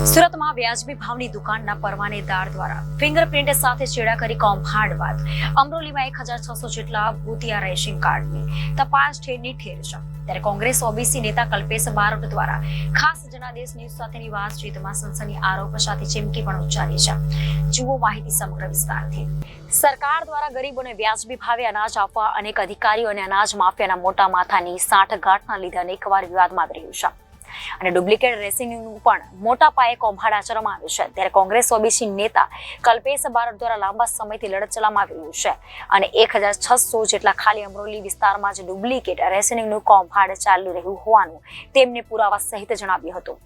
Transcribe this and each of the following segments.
સુરતમાં વ્યાજબી ભાવની દુકાનના પરવાનેદાર દ્વારા ફિંગરપ્રિન્ટ સાથે ચેડા કરી કૌભાંડ બાદ અમરોલીમાં 1600 જેટલા ભૂતિયા રેશન કાર્ડની તપાસ ઠેરની ઠેર છે। ત્યારે કોંગ્રેસ ઓબીસી નેતા કલ્પેશ બારોટ દ્વારા ખાસ જનાદેશ ન્યૂઝ સાથેની વાતચીતમાં સનસની આરોપ સાથે ચીમકી પણ ઉચ્ચારી છે। જુઓ માહિતી સમગ્ર વિસ્તારથી। સરકાર દ્વારા ગરીબોને વ્યાજબી ભાવે અનાજ આપવા અનેક અધિકારીઓ અને અનાજ માફિયાના મોટા માથાની સાંઠગાંઠના લીધે અનેકવાર વિવાદમાં આવી રહ્યું છે અને ડુપ્લિકેટ રેશનિંગનું પણ મોટા પાયે કૌભાંડ આચરવામાં આવ્યું છે। ત્યારે કોંગ્રેસ ઓબીસી નેતા કલ્પેશ બારોટ દ્વારા લાંબા સમયથી લડત ચલાવવામાં આવી રહ્યું છે અને 1600 જેટલા ખાલી અમરોલી વિસ્તારમાં જ ડુપ્લિકેટ રેશનિંગનું કૌભાંડ ચાલી રહ્યું હોવાનું તેમને પુરાવા સહિત જણાવ્યું હતું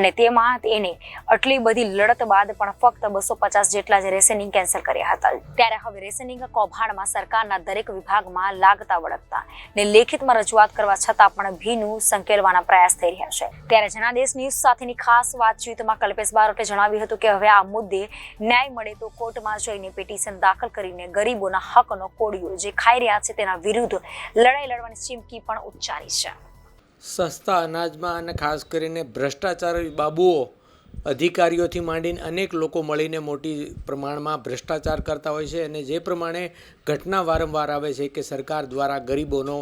અને તેમાં તેને આટલી બધી લડત બાદ પણ ફક્ત 250 જેટલા જ રેશનિંગ કેન્સલ કર્યા હતા। ત્યારે હવે રેશનિંગ કૌભાંડમાં સરકારના દરેક વિભાગમાં લાગતા વળગતા ને લેખિતમાં રજૂઆત કરવા છતાં પણ ભીનું સંકેલવાના પ્રયાસ થઈ રહ્યા છે। ત્યારે જનાદેશ ન્યૂઝ સાથેની ખાસ વાતચીતમાં કલ્પેશ બારોટે જણાવ્યું હતું કે હવે આ મુદ્દે ન્યાય મળે તો કોર્ટમાં જઈને પિટિશન દાખલ કરીને ગરીબોના હકનો કોડિયો જે ખાઈ રહ્યા છે તેના વિરુદ્ધ લડાઈ લડવાની ચીમકી પણ ઉચ્ચારી છે। સસ્તા અનાજમાં અને ખાસ કરીને ભ્રષ્ટાચારી બાબુઓ અધિકારીઓથી માંડીને અનેક લોકો મળીને મોટી પ્રમાણમાં ભ્રષ્ટાચાર કરતા હોય છે અને જે પ્રમાણે ઘટના વારંવાર આવે છે કે સરકાર દ્વારા ગરીબોનો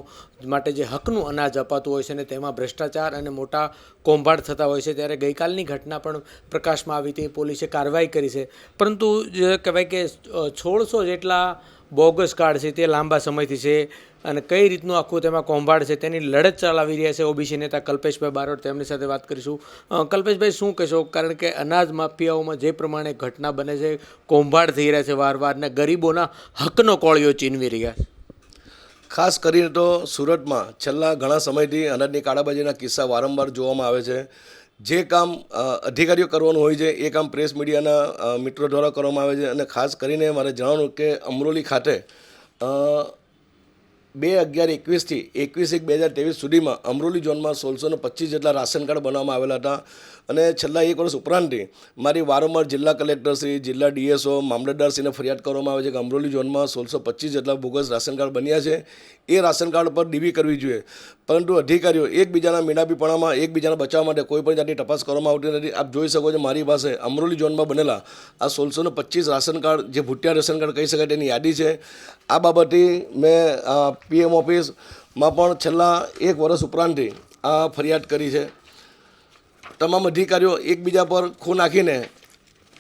માટે જે હકનું અનાજ અપાતું હોય છે અને તેમાં ભ્રષ્ટાચાર અને મોટા કૌભાંડ થતા હોય છે। ત્યારે ગઈકાલની ઘટના પણ પ્રકાશમાં આવી હતી, પોલીસે કાર્યવાહી કરી છે, પરંતુ જે કહેવાય કે 1600 જેટલા બોગસ કાર્ડ છે તે લાંબા સમયથી છે અને કઈ રીતનું આખું તેમાં કૌભાંડ છે તેની લડત ચલાવી રહ્યા છે ઓબીસી નેતા કલ્પેશભાઈ બારોટ। તેમની સાથે વાત કરીશું। કલ્પેશભાઈ, શું કહેશો? કારણ કે અનાજ માફિયાઓમાં જે પ્રમાણે ઘટના બને છે, કૌભાંડ થઈ રહ્યા છે વારવાર ને ગરીબોના હકનો કોળિયો ચીનવી રહ્યા છે। ખાસ કરીને તો સુરતમાં છેલ્લા ઘણા સમયથી અનાજની કાળાબાજીના કિસ્સા વારંવાર જોવામાં આવે છે। જે કામ અધિકારીઓ કરવાનું હોય છે એ કામ પ્રેસ મીડિયાના મિત્રો દ્વારા કરવામાં આવે છે અને ખાસ કરીને મારે જણાવવાનું કે અમરોલી ખાતે 2/11/21થી 21/1/2023 સુધીમાં અમરોલી ઝોનમાં 1625 જેટલા રાશન કાર્ડ બનાવવામાં આવેલા હતા અને છેલ્લા એક વર્ષ ઉપરાંતથી મારી વારંવાર જિલ્લા કલેક્ટરશ્રી, જિલ્લા ડીએસઓ, મામલતદારશ્રીને ફરિયાદ કરવામાં આવે છે કે અમરોલી ઝોનમાં 1625 જેટલા બોગસ રાશન કાર્ડ બન્યા છે, એ રાશન કાર્ડ પર ડીબી કરવી જોઈએ, પરંતુ અધિકારીઓ એકબીજાના મીણાપીપણામાં એકબીજાના બચાવવા માટે કોઈ પણ જાતની તપાસ કરવામાં આવતી નથી। આપ જોઈ શકો છો મારી પાસે અમરોલી ઝોનમાં બનેલા આ 1625 રાશન કાર્ડ જે ભૂટિયા રાશન કાર્ડ કહી શકાય તેની યાદી છે। આ બાબતે મેં પીએમ ઓફિસમાં પણ છેલ્લા એક વર્ષ ઉપરાંતથી આ ફરિયાદ કરી છે। તમામ અધિકારીઓ એકબીજા પર ખો નાખીને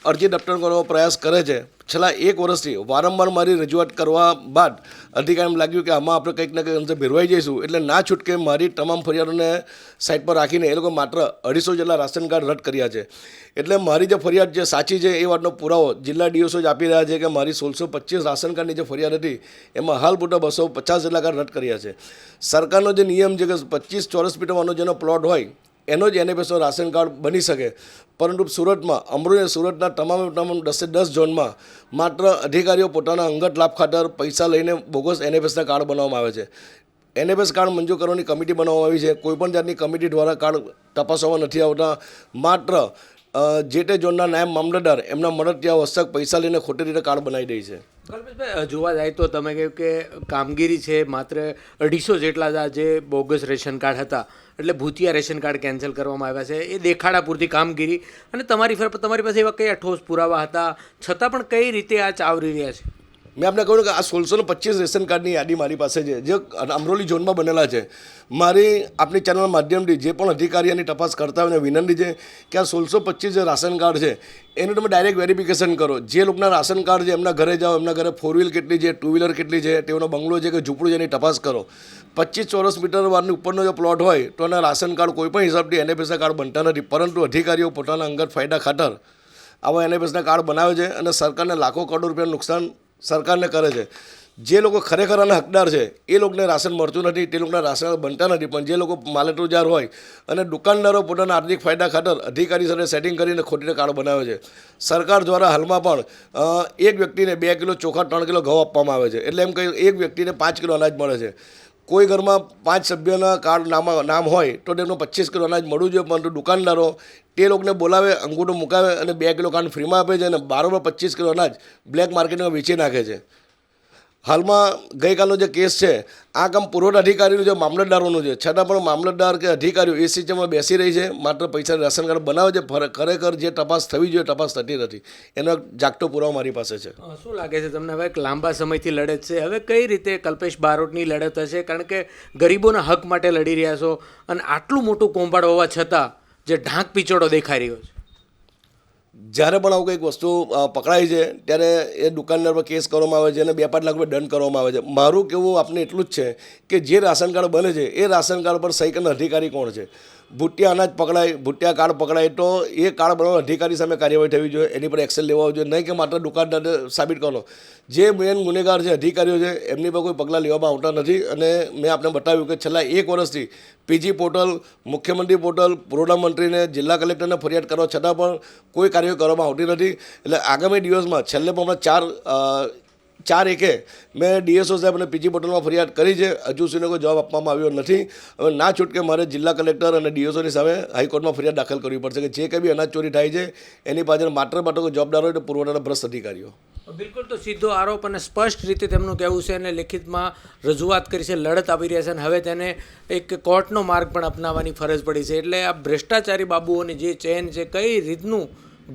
અરજી દફતર કરવાનો પ્રયાસ કરે છે। છેલ્લા એક વર્ષથી વારંવાર મારી રજૂઆત કરવા બાદ અધિકારીને લાગ્યું કે આમાં આપણે કંઈક ને કંઈક અંશે ભેરવાઈ જઈશું, એટલે ના છૂટકે મારી તમામ ફરિયાદોને સાઈડ પર રાખીને એ લોકો માત્ર 250 જેટલા રાશન કાર્ડ રદ કર્યા છે। એટલે મારી જે ફરિયાદ જે સાચી છે એ વાતનો પુરાવો જિલ્લા ડીએસઓ જ આપી રહ્યા છે કે મારી 1625 રાશન કાર્ડની જે ફરિયાદ હતી એમાં હાલ પૂરતા 250 જેટલા કાર્ડ રદ કર્યા છે। સરકારનો જે નિયમ છે કે 25 ચોરસ મીટરનો જેનો પ્લોટ હોય એનો જ એનએફએસનો રાશન કાર્ડ બની શકે, પરંતુ સુરતમાં અમરોલી સુરતના તમામ 10 ઝોનમાં માત્ર અધિકારીઓ પોતાના અંગત લાભ ખાતર પૈસા લઈને બોગસ એનએફએસના કાર્ડ બનાવવામાં આવે છે। એનએફએસ કાર્ડ મંજૂર કરવાની કમિટી બનાવવામાં આવી છે, કોઈપણ જાતની કમિટી દ્વારા કાર્ડ તપાસવામાં નથી આવતા। માત્ર જે તે ઝોનના નાયબ મામલતદાર એમના મદદથી હસ્તક પૈસા લઈને ખોટી રીતે કાર્ડ બનાવી દે છે। કલ્પેશભાઈ, જોવા જાય તો તમે કહ્યું કે કામગીરી છે માત્ર 250 જેટલા જે બોગસ રેશન કાર્ડ હતા એટલે ભૂતિયા રેશન કાર્ડ કેન્સલ કરવામાં આવ્યા છે, એ દેખાડા પૂરતી કામગીરી અને તમારી પાસે એવા કયા ઠોસ પુરાવા હતા છતાં પણ કઈ રીતે આ ચાવરી રહ્યા છે? મેં આપને કહ્યું કે આ 1625 રેશન કાર્ડની યાદી મારી પાસે છે જે અમરોલી ઝોનમાં બનેલા છે। મારી આપણી ચેનલના માધ્યમથી જે પણ અધિકારીઓની તપાસ કરતા હોય વિનંતી છે કે આ 1625 જે રાશન કાર્ડ છે એનું તમે ડાયરેક્ટ વેરિફિકેશન કરો। જે લોકોના રાશન કાર્ડ છે એમના ઘરે જાઓ, એમના ઘરે 4 વ્હીલ કેટલી છે, 2 વ્હીલર કેટલી છે, તેઓનો બંગલો છે કે ઝૂંપડું છે એની તપાસ કરો। 25 ચોરસ મીટર વારની ઉપરનો જો પ્લોટ હોય તો એના રાશન કાર્ડ કોઈપણ હિસાબથી એનએફએસના કાર્ડ બનતા નથી, પરંતુ અધિકારીઓ પોતાના અંગત ફાયદા ખાતર આવા એનએફએસના કાર્ડ બનાવે છે અને સરકારને લાખો કરોડ રૂપિયાનું નુકસાન સરકારને કરે છે। જે લોકો ખરેખર આના હકદાર છે એ લોકોને રાશન મળતું નથી, તે લોકોના રાશન બનતા નથી, પણ જે લોકો માલેતુજાર હોય અને દુકાનદારો પોતાના આર્થિક ફાયદા ખાતર અધિકારી સાથે સેટિંગ કરીને ખોટી કાર્ડ બનાવે છે। સરકાર દ્વારા હાલમાં પણ એક વ્યક્તિને 2 કિલો ચોખા, 3 કિલો ઘઉં આપવામાં આવે છે, એટલે એમ કહી એક વ્યક્તિને 5 કિલો અનાજ મળે છે। કોઈ ઘરમાં 5 સભ્યના કાર્ડ નામ હોય તો તેમને 25 કિલો અનાજ મળવું જોઈએ, પરંતુ દુકાનદારો તે લોકોને બોલાવે, અંગૂઠો મુકાવે અને 2 કિલો કાર્ડ ફ્રીમાં આપે છે અને 12 25 કિલો અનાજ બ્લેક માર્કેટમાં વેચી નાખે છે। હાલમાં ગઈકાલનો જે કેસ છે આ કામ પુરવઠા અધિકારીનું છે, મામલતદારોનું છે, છતાં પણ મામલતદાર કે અધિકારીઓ એ સિસ્ટમમાં બેસી રહી છે, માત્ર પૈસા રાશન કાર્ડ બનાવે છે, ખરેખર જે તપાસ થવી જોઈએ તપાસ થતી નથી. એનો એક જાગતો પુરાવો મારી પાસે છે. શું લાગે છે તમને હવે એક લાંબા સમયથી લડત છે, હવે કઈ રીતે કલ્પેશ બારોટની લડત હશે? કારણ કે ગરીબોના હક માટે લડી રહ્યા છો અને આટલું મોટું કૌભાંડ હોવા છતાં જે ઢાંક પીછોડો દેખાઈ રહ્યો છે. જ્યારે પણ આવું કંઈક વસ્તુ પકડાય છે ત્યારે એ દુકાનદાર પર કેસ કરવામાં આવે છે અને 2-5 લાખ રૂપિયા દંડ કરવામાં આવે છે. મારું કહેવું આપને એટલું જ છે કે જે રાશન કાર્ડ બને છે એ રાશન કાર્ડ પર સહી કરનાર અધિકારી કોણ છે? ભૂટિયા અનાજ પકડાય, ભૂટિયા કાર્ડ પકડાય તો એ કાર્ડ બનાવનાર અધિકારી સામે કાર્યવાહી થવી જોઈએ, એની પર એક્શન લેવા જોઈએ, નહીં કે માત્ર દુકાનદાર સાબિત કરો. જે મેન ગુનેગાર છે અધિકારીઓ છે એમની પર કોઈ પગલાં લેવામાં આવતા નથી. અને મેં આપને બતાવ્યું કે છેલ્લા 1 વર્ષથી પીજી પોર્ટલ, મુખ્યમંત્રી પોર્ટલ, પ્રધાનમંત્રીને, જિલ્લા કલેક્ટરને ફરિયાદ કરવા છતાં પણ કોઈ કાર્યવાહી કરવામાં આવતી નથી. એટલે આગામી દિવસમાં છેલ્લે પણ હમણાં 4/1 મેં ડીએસઓ સાહેબ અને પીજી પોર્ટલમાં ફરિયાદ કરી છે. હજુ સુધી કોઈ જવાબ આપવામાં આવ્યો નથી. હવે ના છૂટકે મારે જિલ્લા કલેક્ટર અને ડીએસઓની સામે હાઈકોર્ટમાં ફરિયાદ દાખલ કરવી પડશે કે જે કંઈ બી અનાજ ચોરી થાય છે એની પાછળ માત્ર કોઈ જવાબદાર હોય તો પુરવઠાના ભ્રષ્ટ અધિકારીઓ. બિલકુલ, તો સીધો આરોપ અને સ્પષ્ટ રીતે તેમનું કહેવું છે અને લેખિતમાં રજૂઆત કરી છે, લડત આપી રહ્યા છે અને હવે તેને એક કોર્ટનો માર્ગ પણ અપનાવવાની ફરજ પડી છે. એટલે આ ભ્રષ્ટાચારી બાબુઓની જે ચેન છે, કઈ રીતનું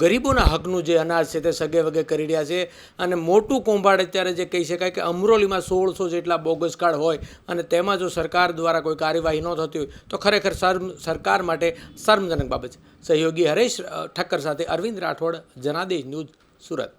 ગરીબોના હકનું જે અનાજ છે તે સગે વગે કરી રહ્યા છે. અને મોટું કૌભાંડ અત્યારે જે કહી શકાય કે અમરોલીમાં 1600 જેટલા બોગસ કાર્ડ હોય અને તેમાં જો સરકાર દ્વારા કોઈ કાર્યવાહી ન થતી હોય તો ખરેખર સરકાર માટે શરમજનક બાબત છે. સહયોગી હરેશ ઠક્કર સાથે અરવિંદ રાઠોડ, જનાદેશ ન્યૂઝ, સુરત.